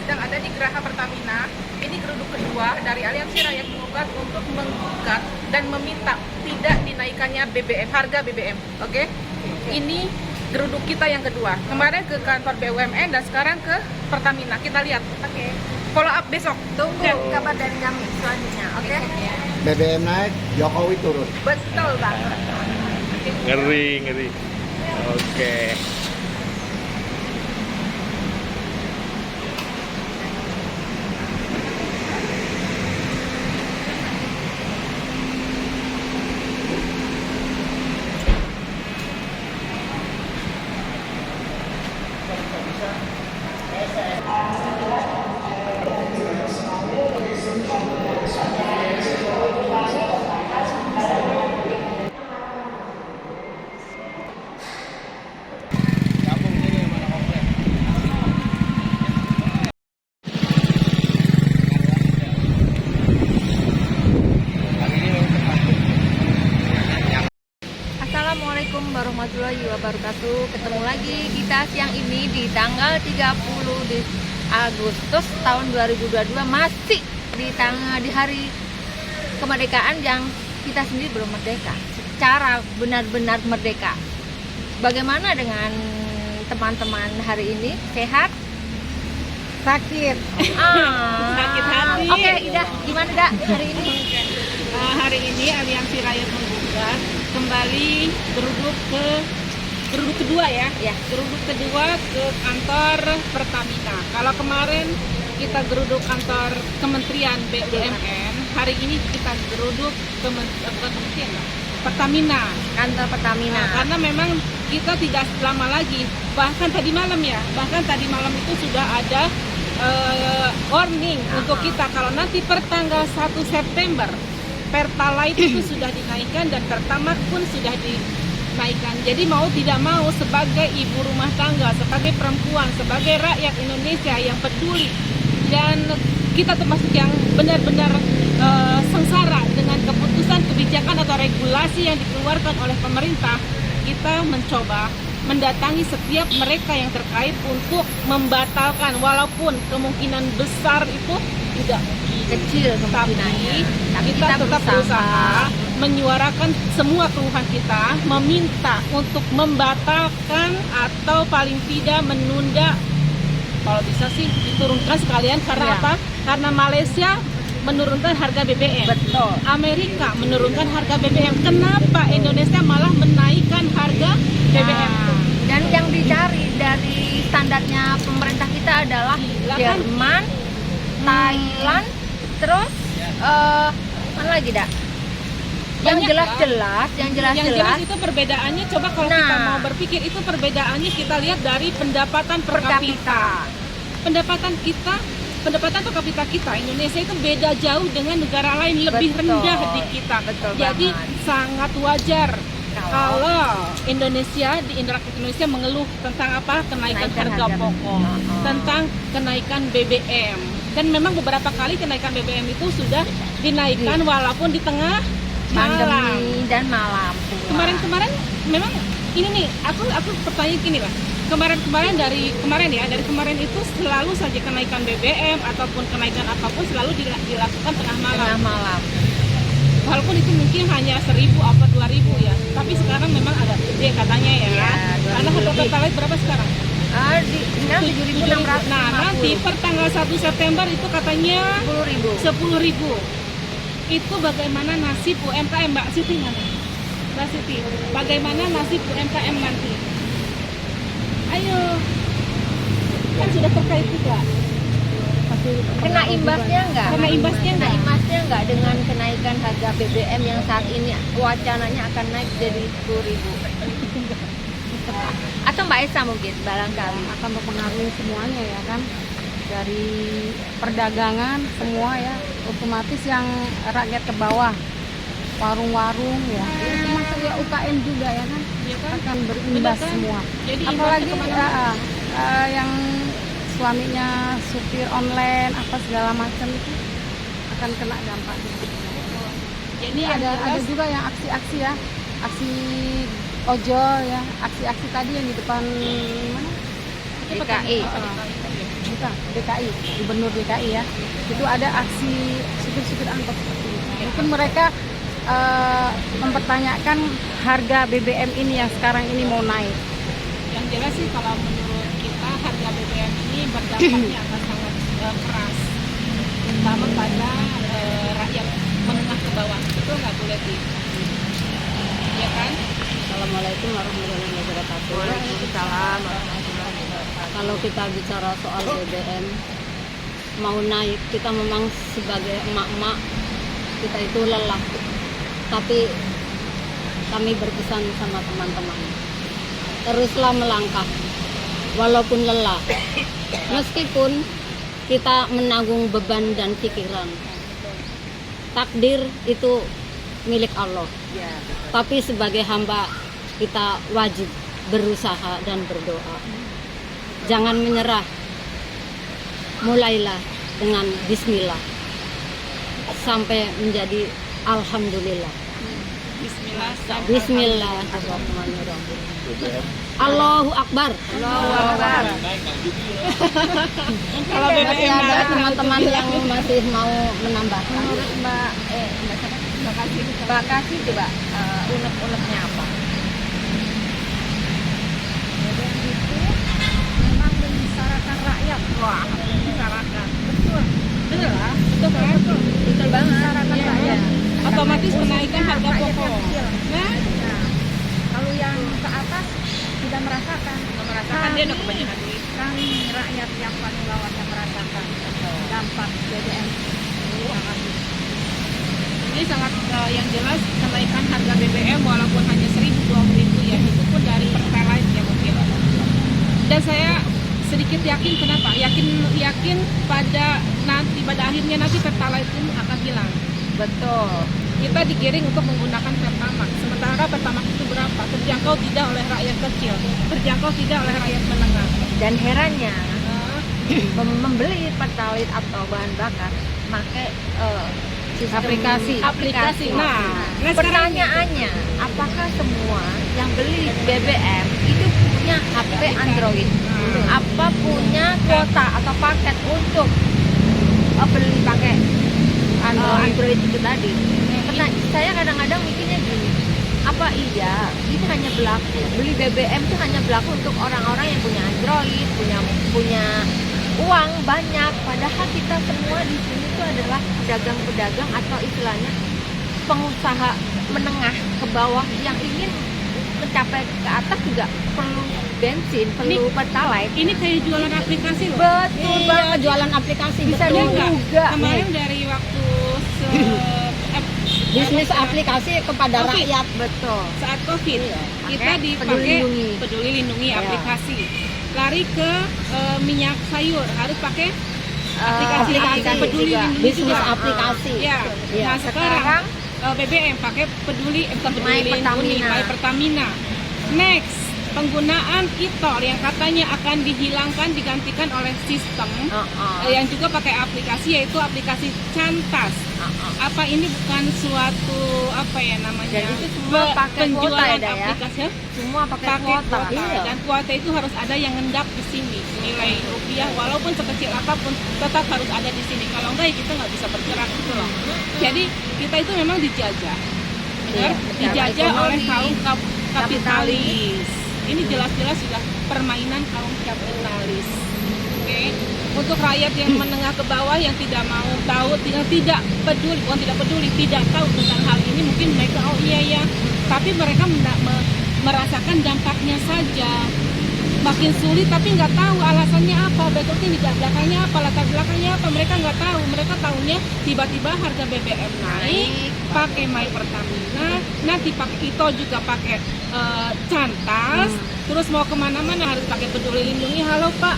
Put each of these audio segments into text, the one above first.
sedang ada di Geraha Pertamina. Ini geruduk kedua dari Aliansi Rakyat Menggugat untuk menggugat dan meminta tidak dinaikannya BBM, harga BBM. Oke? Ini geruduk kita yang kedua. Kemarin ke kantor BUMN dan sekarang ke Pertamina. Kita lihat. Oke. Follow up besok. Tunggu kabar dari kami selanjutnya, oke? BBM naik, Jokowi turun. Betul banget. Ngeri. Oke. Assalamualaikum warahmatullahi wabarakatuh. Ketemu lagi kita siang ini di tanggal 30 di Agustus tahun 2022, masih di hari kemerdekaan yang kita sendiri belum merdeka secara benar-benar merdeka. Bagaimana dengan teman-teman hari ini? Sehat? Sakit. Sakit hati. Oke, Ida, gimana Ida hari ini? Hari ini Aliansi Rakyat Menggugat kembali geruduk kedua ya. Geruduk kedua ke kantor Pertamina. Kalau kemarin kita geruduk kantor Kementerian BUMN, hari ini kita geruduk Kementerian Pertamina. Kantor Pertamina. Karena memang kita tidak lama lagi, bahkan tadi malam itu sudah ada warning untuk kita kalau nanti per tanggal 1 September Pertalite itu sudah dinaikkan dan Pertamax pun sudah dinaikkan. Jadi mau tidak mau sebagai ibu rumah tangga, sebagai perempuan, sebagai rakyat Indonesia yang peduli, dan kita termasuk yang benar-benar sengsara dengan keputusan kebijakan atau regulasi yang dikeluarkan oleh pemerintah, kita mencoba mendatangi setiap mereka yang terkait untuk membatalkan, walaupun kemungkinan besar itu tidak Kecil kemungkinannya, tapi kita tetap berusaha menyuarakan semua keluhan kita, meminta untuk membatalkan atau paling tidak menunda, kalau bisa sih diturunkan sekalian. Karena apa? Karena Malaysia menurunkan harga BBM. Betul. Amerika menurunkan harga BBM. Kenapa Indonesia malah menaikkan harga BBM? Dan yang dicari dari standarnya pemerintah kita adalah Jerman, Thailand, terus mana lagi dak? Yang jelas-jelas, yang jelas itu perbedaannya. Coba kalau kita mau berpikir, itu perbedaannya kita lihat dari pendapatan per kapita. Pendapatan per kapita kita Indonesia itu beda jauh dengan negara lain, lebih rendah di kita. Jadi sangat wajar kalau Indonesia mengeluh tentang apa? Kenaikan harga pokok, tentang kenaikan BBM. Dan memang beberapa kali kenaikan BBM itu sudah dinaikkan walaupun di tengah pandemi dan malam. Kemarin memang ini nih, aku pertanyaan gini lah. Dari kemarin itu selalu saja kenaikan BBM ataupun kenaikan apapun selalu dilakukan tengah malam. Walaupun itu mungkin hanya 1.000 atau 2.000 ya, tapi sekarang memang ada gede katanya ya. Karena harga Pertalite berapa sekarang? Di 7.600. Nah, nanti per tanggal 1 September itu katanya 10.000. Itu bagaimana nasib UMKM, Mbak Siti? Mbak Siti, bagaimana nasib UMKM nanti? Ayo, kan sudah terkait juga. Kena imbasnya enggak? Kena imbasnya enggak dengan kenaikan harga BBM yang saat ini wacananya akan naik jadi 10.000? Atau Mbak Esa mungkin barangkali akan mempengaruhi semuanya ya kan, dari perdagangan semua ya, otomatis yang rakyat ke bawah, warung-warung ya, termasuk ya UKM juga ya kan, akan berimbas semua. Jadi apalagi yang suaminya supir online apa segala macam itu akan kena dampaknya. Jadi ada juga yang aksi-aksi ya, aksi ojol ya, aksi-aksi tadi yang di depan mana? DKI. kita DKI, Gubernur DKI ya, itu ada aksi supir-supir angkot seperti itu. Mungkin mereka mempertanyakan harga BBM ini yang sekarang ini mau naik. Yang jelas sih kalau menurut kita harga BBM ini berdampaknya akan sangat keras, terutama pada rakyat menengah ke bawah. Itu nggak boleh di, ya kan? Assalamualaikum warahmatullahi wabarakatuh. Waalaikumsalam warahmatullahi wabarakatuh. Kalau kita bicara soal BBM mau naik, kita memang sebagai emak-emak kita itu lelah. Tapi kami berpesan sama teman-teman, teruslah melangkah walaupun lelah. Meskipun kita menanggung beban dan pikiran. Takdir itu milik Allah. Tapi sebagai hamba kita wajib berusaha dan berdoa. Jangan menyerah. Mulailah dengan bismillah sampai menjadi alhamdulillah. Bismillah. Bismillahirrahmanirrahim. Allahu Akbar. Allahu Akbar. Kalau Masih BBM ada naik, teman-teman yang masih mau menambahkan. Menurut Mbak Kasih coba unek-uneknya apa? BBM itu memang membicarakan rakyat. wah, bicarakan. Betul. Betul lah. Betul kan? Betul banget. Membicarakan Iya, rakyat. Otomatis menaikkan harga rakyat pokok. yang kecil. Nah, Nah, kalau yang ke atas tidak merasakan. merasakan dia udah kebanyakan duit. Kami rakyat yang paling bawah yang merasakan dampak BBM. Ini sangat yang jelas kenaikan harga BBM walaupun hanya 1.000-2.000 ya, itu pun dari Pertalite ya mungkin. Dan saya sedikit yakin, kenapa? Yakin pada akhirnya nanti Pertalite itu akan hilang. Betul. Kita digiring untuk menggunakan Pertamax. Sementara Pertamax itu berapa? Terjangkau tidak oleh rakyat kecil, terjangkau tidak oleh rakyat menengah. Dan herannya Nah, membeli Pertalite atau bahan bakar pakai sistem aplikasi. Nah, sekarang pertanyaannya, apakah semua yang beli BBM itu punya HP Android? Apa punya kuota atau paket untuk beli pakai Android itu tadi? Saya kadang-kadang mikirnya gini, apa iya ini hanya berlaku beli BBM itu hanya berlaku untuk orang-orang yang punya Android, punya uang banyak, padahal kita semua di sini itu adalah pedagang-pedagang atau istilahnya pengusaha menengah ke bawah yang ingin mencapai ke atas juga perlu bensin, perlu Pertalite. ini kayak jualan aplikasi loh. Betul banget, jualan aplikasi bisa betul. Enggak. juga. Kemarin dari waktu Bisnis aplikasi kepada Covid. rakyat. Betul. saat COVID kita Pakai dipakai Peduli Lindungi. Peduli Lindungi Ya. aplikasi. Lari ke minyak sayur harus pakai Aplikasi Peduli juga. Lindungi Bisnis juga. aplikasi. Ya. Iya. Nah sekarang Sekarang BBM pakai bukan Peduli My Lindungi, Pertamina. My Pertamina. Next, penggunaan e-tol yang katanya akan dihilangkan digantikan oleh sistem yang juga pakai aplikasi, yaitu aplikasi Cantas. Apa ini bukan suatu apa ya namanya? Dan itu semua pakai kuota ya, Day, ya? aplikasi semua pakai pakai kuota. kuota. Iya. Dan kuota itu harus ada yang ngendap di sini, nilai rupiah walaupun sekecil apapun tetap harus ada di sini, kalau enggak ya kita nggak bisa bergerak gitu loh. Jadi kita itu memang dijajah, benar? Dijajah Ekonomi. oleh kaum kapitalis. Ini jelas-jelas sudah permainan kaum kapitalis. Oke. Untuk rakyat yang menengah ke bawah yang tidak mau tahu, tidak peduli, bukan tidak peduli, tidak tahu tentang hal ini, mungkin mereka oh iya ya, tapi mereka merasakan dampaknya saja. Makin sulit tapi nggak tahu alasannya apa, backgroundnya di belakangnya apa, latar belakangnya apa, mereka nggak tahu. Mereka tahunya tiba-tiba harga BBM naik, pakai My Pertamina, nanti pakai itu juga pakai Cantas, terus mau kemana-mana harus pakai Peduli Lindungi. Halo Pak,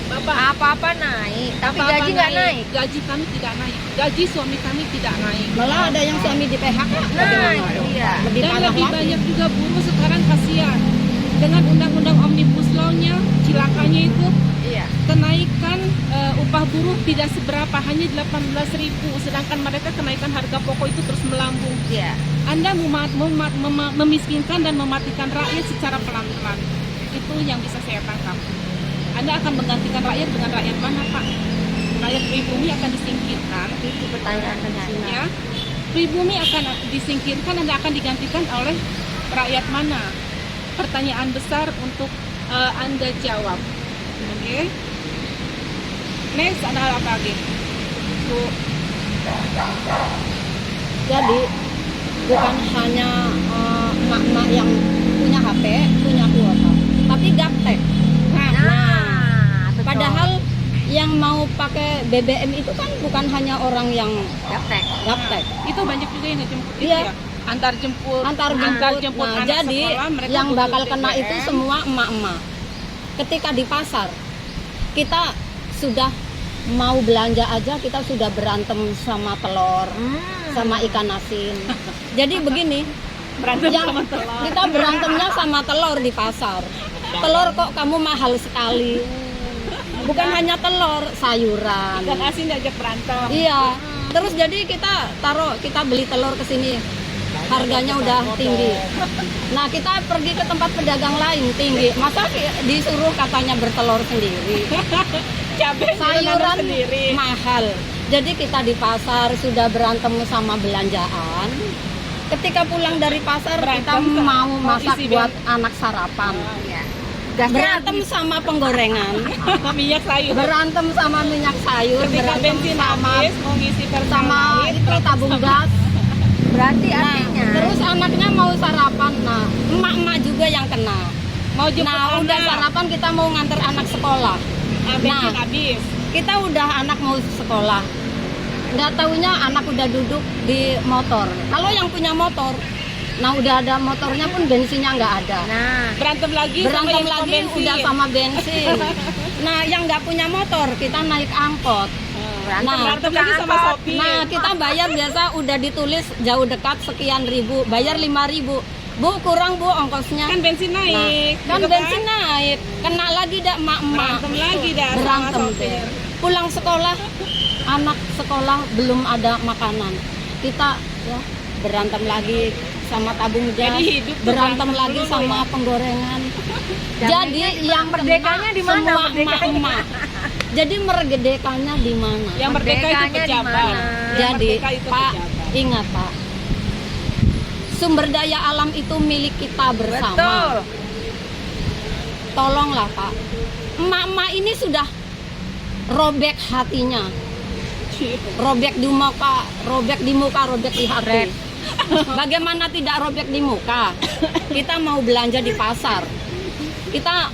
Bapak, Apa-apa naik, tapi apa-apa gaji nggak naik. Gaji kami tidak naik, gaji suami kami tidak naik. Malah ada yang suami di PHK. Nah, itu dia. Lebih Dan parah lebih lagi. banyak juga buruh sekarang, kasihan dengan undang-undang Omnibus Law-nya, cilakanya itu Iya. kenaikan upah buruh tidak seberapa, hanya 18.000, sedangkan mereka kenaikan harga pokok itu terus melambung. Iya. Anda memiskinkan dan mematikan rakyat secara pelan-pelan. Itu yang bisa saya tangkap. Anda akan menggantikan rakyat dengan rakyat mana, Pak? Rakyat pribumi akan disingkirkan. Itu pertanyaannya. Ya, pribumi akan disingkirkan, Anda akan digantikan oleh rakyat mana? Pertanyaan besar untuk Anda jawab. Oke. Next, ada apa lagi? Bu. Jadi bukan hanya emak-emak yang punya HP, punya kuota, tapi gaptek. Nah, betul. Padahal yang mau pakai BBM itu kan bukan hanya orang yang Gaptek. gaptek. Itu banyak juga yang ngejemput itu Iya. ya. Antar jemput Antar jemput. Nah, anak jadi sekolah, mereka yang butuh bakal kena BBM. itu semua emak-emak. Ketika di pasar, kita sudah mau belanja aja, kita sudah berantem sama telur, sama ikan asin. Jadi begini, berantem yang sama telur. kita berantemnya sama telur di pasar. Telur kok kamu mahal sekali. Bukan hanya telur, sayuran. Ikan asin diajak berantem. Iya. Terus jadi kita beli telur ke sini. Harganya udah tinggi. Nah, kita pergi ke tempat pedagang lain tinggi. Masa disuruh katanya bertelur sendiri. Cabai Sayuran sendiri. mahal. Jadi kita di pasar sudah berantem sama belanjaan. Ketika pulang dari pasar kita Berantem mau mau masak isi buat anak sarapan. Iya. Berantem sama penggorengan. Minyak sayur. Berantem sama minyak sayur, Ketika berantem bensin sama habis mau ngisi sama pertalite, itu tabung gas. Berarti Nah, artinya terus anaknya mau sarapan. Nah, emak-emak juga yang kena. mau jemput Nah, udah anak. sarapan kita mau nganter anak sekolah. Bensin Nah. habis. Kita udah anak mau sekolah. Nggak taunya anak udah duduk di motor. Kalau yang punya motor, nah udah ada motornya pun bensinnya nggak ada. nah, Berantem lagi sama Berantem yang lagi bensin. udah sama bensin. Nah, yang nggak punya motor kita naik angkot. Berantem lagi sama sopir. Nah, kita bayar biasa udah ditulis jauh dekat sekian ribu, bayar 5.000. Bu, kurang Bu ongkosnya. Kan bensin Nah, naik. kan gitu bensin naik, kena lagi dah emak-emak. Berantem lagi dah sama Berantem sopir. deh. Pulang sekolah, anak sekolah belum ada makanan. Kita ya berantem lagi sama tabung gas, Jadi hidup tuh berantem berantem lagi dulu sama ya. penggorengan. Jaminya Jadi di mana? yang Merdekanya kena di mana? semua Merdekanya? emak-emak. Jadi mergedekannya di mana? Yang merdeka itu Merdekanya di pejabat. mana? Yang Jadi merdeka itu Pak, pejabat. ingat Pak, sumber daya alam itu milik kita bersama. betul. Tolonglah Pak, emak-emak ini sudah robek hatinya, robek di muka, robek di hati. Bagaimana tidak robek di muka? Kita mau belanja di pasar, kita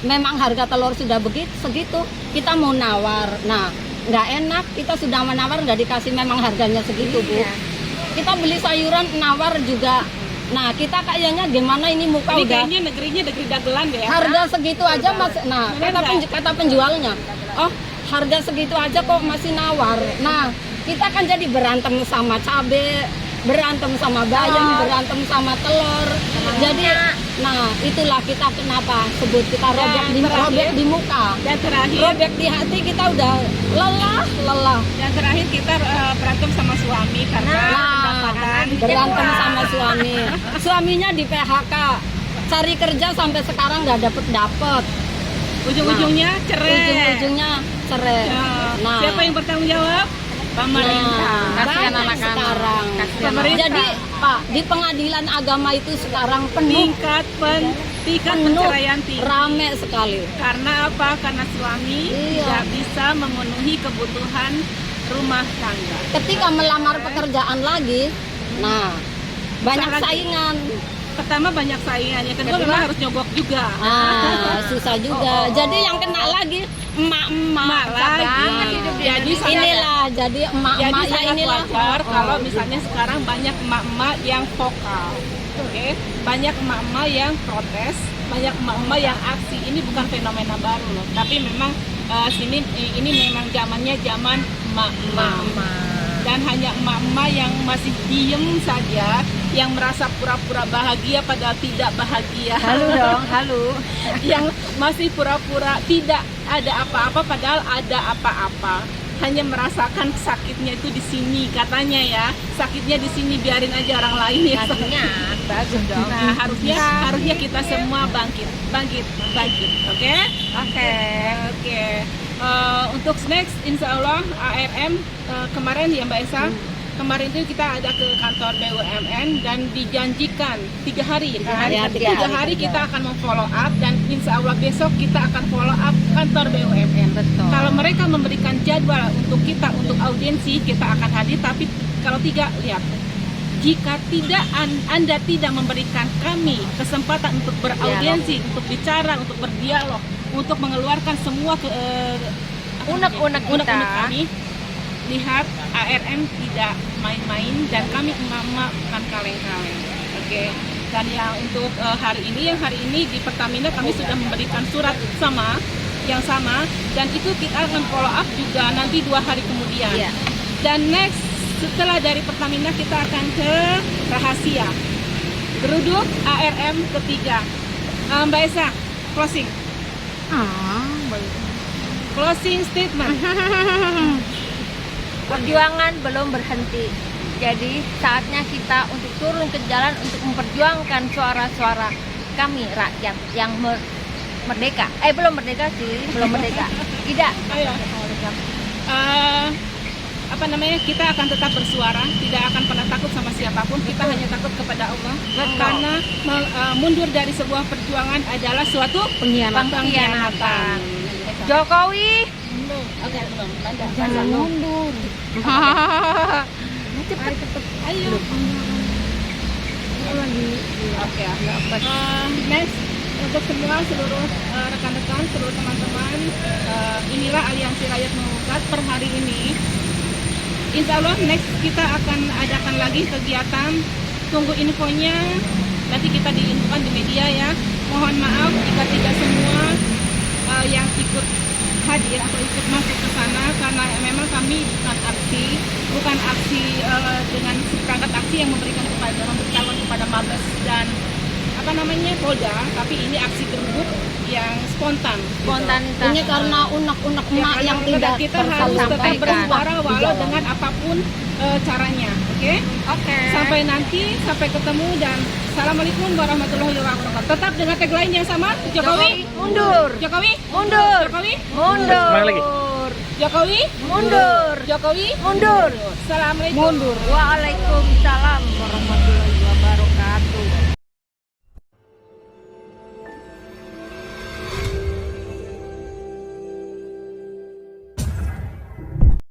memang harga telur sudah segitu, kita mau nawar. Nah, nggak enak, kita sudah menawar nggak dikasih, memang harganya segitu Bu. Iya. Kita beli sayuran nawar juga. Nah, kita kayaknya gimana ini muka Ini udah kayaknya negerinya negeri dagelan deh ya. harga segitu aja masih. Nah, kata penjualnya, oh harga segitu aja kok masih nawar. Nah, kita kan jadi berantem sama cabe, berantem sama bayam, berantem sama telur. Jadi, nah itulah kita kenapa sebut kita robek di muka, Dan terakhir, robek di hati, kita udah lelah. dan terakhir kita berantem sama suami karena pendapatan. Berantem sama suami, suaminya di PHK, cari kerja sampai sekarang nggak dapet. Ujung-ujungnya cerai. Ujung-ujungnya cerai. Ya. Nah, Siapa yang bertanggung jawab? Pemerintah. Kasihan banyak anak-anak. sekarang. Kasihan Pemerintah. Jadi Pak, di pengadilan agama itu sekarang penuh tingkat perceraian tinggi. rame sekali. Karena apa? Karena suami Iya. tidak bisa memenuhi kebutuhan rumah tangga. Ketika melamar pekerjaan lagi, nah banyak Susah lagi. saingan. Pertama banyak saingan, yang kedua memang harus nyogok juga. Susah juga. Jadi yang kena lagi emak-emak lagi. Nah, hidup di Jadi Indonesia. inilah jadi Jadi emak-emak ya sangat inilah. wajar kalau misalnya sekarang banyak emak-emak yang vokal, oke? Banyak emak-emak yang protes, banyak emak-emak yang aksi. Ini bukan fenomena baru loh, tapi memang ini memang zamannya zaman emak-emak. Dan hanya emak-emak yang masih diem saja, yang merasa pura-pura bahagia padahal tidak bahagia. Halu dong, halu. Yang masih pura-pura tidak ada apa-apa padahal ada apa-apa. Hanya merasakan sakitnya itu di sini katanya ya. Sakitnya di sini, biarin aja orang lain ya. Artinya bagus dong. Nah, harusnya kita semua bangkit, oke? Oke. Untuk next, insya Allah ARM kemarin ya Mbak Esa, kemarin itu kita ada ke kantor BUMN dan dijanjikan 3 hari, Ya, 3 hari kita akan memfollow up dan insya Allah besok kita akan follow up kantor BUMN. Betul. Kalau mereka memberikan jadwal untuk kita untuk audiensi, kita akan hadir. Tapi kalau tidak, lihat, jika tidak Anda tidak memberikan kami kesempatan untuk beraudiensi, untuk bicara, untuk berdialog, untuk mengeluarkan semua Unek-unek kita. kami, lihat ARM tidak main-main dan kami emak-emak bukan kaleng-kaleng. Oke. Dan yang untuk hari ini di Pertamina kami sudah memberikan surat yang sama dan itu kita akan follow up juga nanti 2 hari kemudian. Iya. Dan next setelah dari Pertamina kita akan ke Rahasia. Geruduk ARM ketiga. Mbak Esa, closing statement. Perjuangan belum berhenti. Jadi saatnya kita untuk turun ke jalan untuk memperjuangkan suara-suara kami rakyat yang merdeka. Belum merdeka sih, belum merdeka. Tidak. Ayo. Kita akan tetap bersuara, tidak akan pernah takut sama siapapun. Kita hanya takut kepada Allah. Karena mundur dari sebuah perjuangan adalah suatu pengkhianatan. Jokowi, Oke, belum. Jangan mundur. Cepat. Ayo. Oke. Next untuk seluruh rekan-rekan, seluruh teman-teman, inilah Aliansi Rakyat Mengangkat per hari ini. Insya Allah next kita akan adakan lagi kegiatan. Tunggu infonya. Nanti kita diinfokan di media ya. Mohon maaf jika tidak semua yang ikut hadir atau ikut masuk ke sana karena memang kami bukan aksi dengan perangkat aksi yang memberitahukan kepada Mabes dan Polda, tapi ini aksi geruduk yang spontanitas. Ini karena unek-unek emak yang tidak kita harus tetap bersuara walau dengan apapun caranya, oke? Sampai ketemu dan assalamualaikum warahmatullahi wabarakatuh. Tetap dengan tagline yang sama, Jokowi mundur. Jokowi Mundur. Jokowi Mundur. Semangat lagi. Jokowi Mundur. Jokowi Mundur. Assalamualaikum. Waalaikumsalam warahmatullahi wabarakatuh.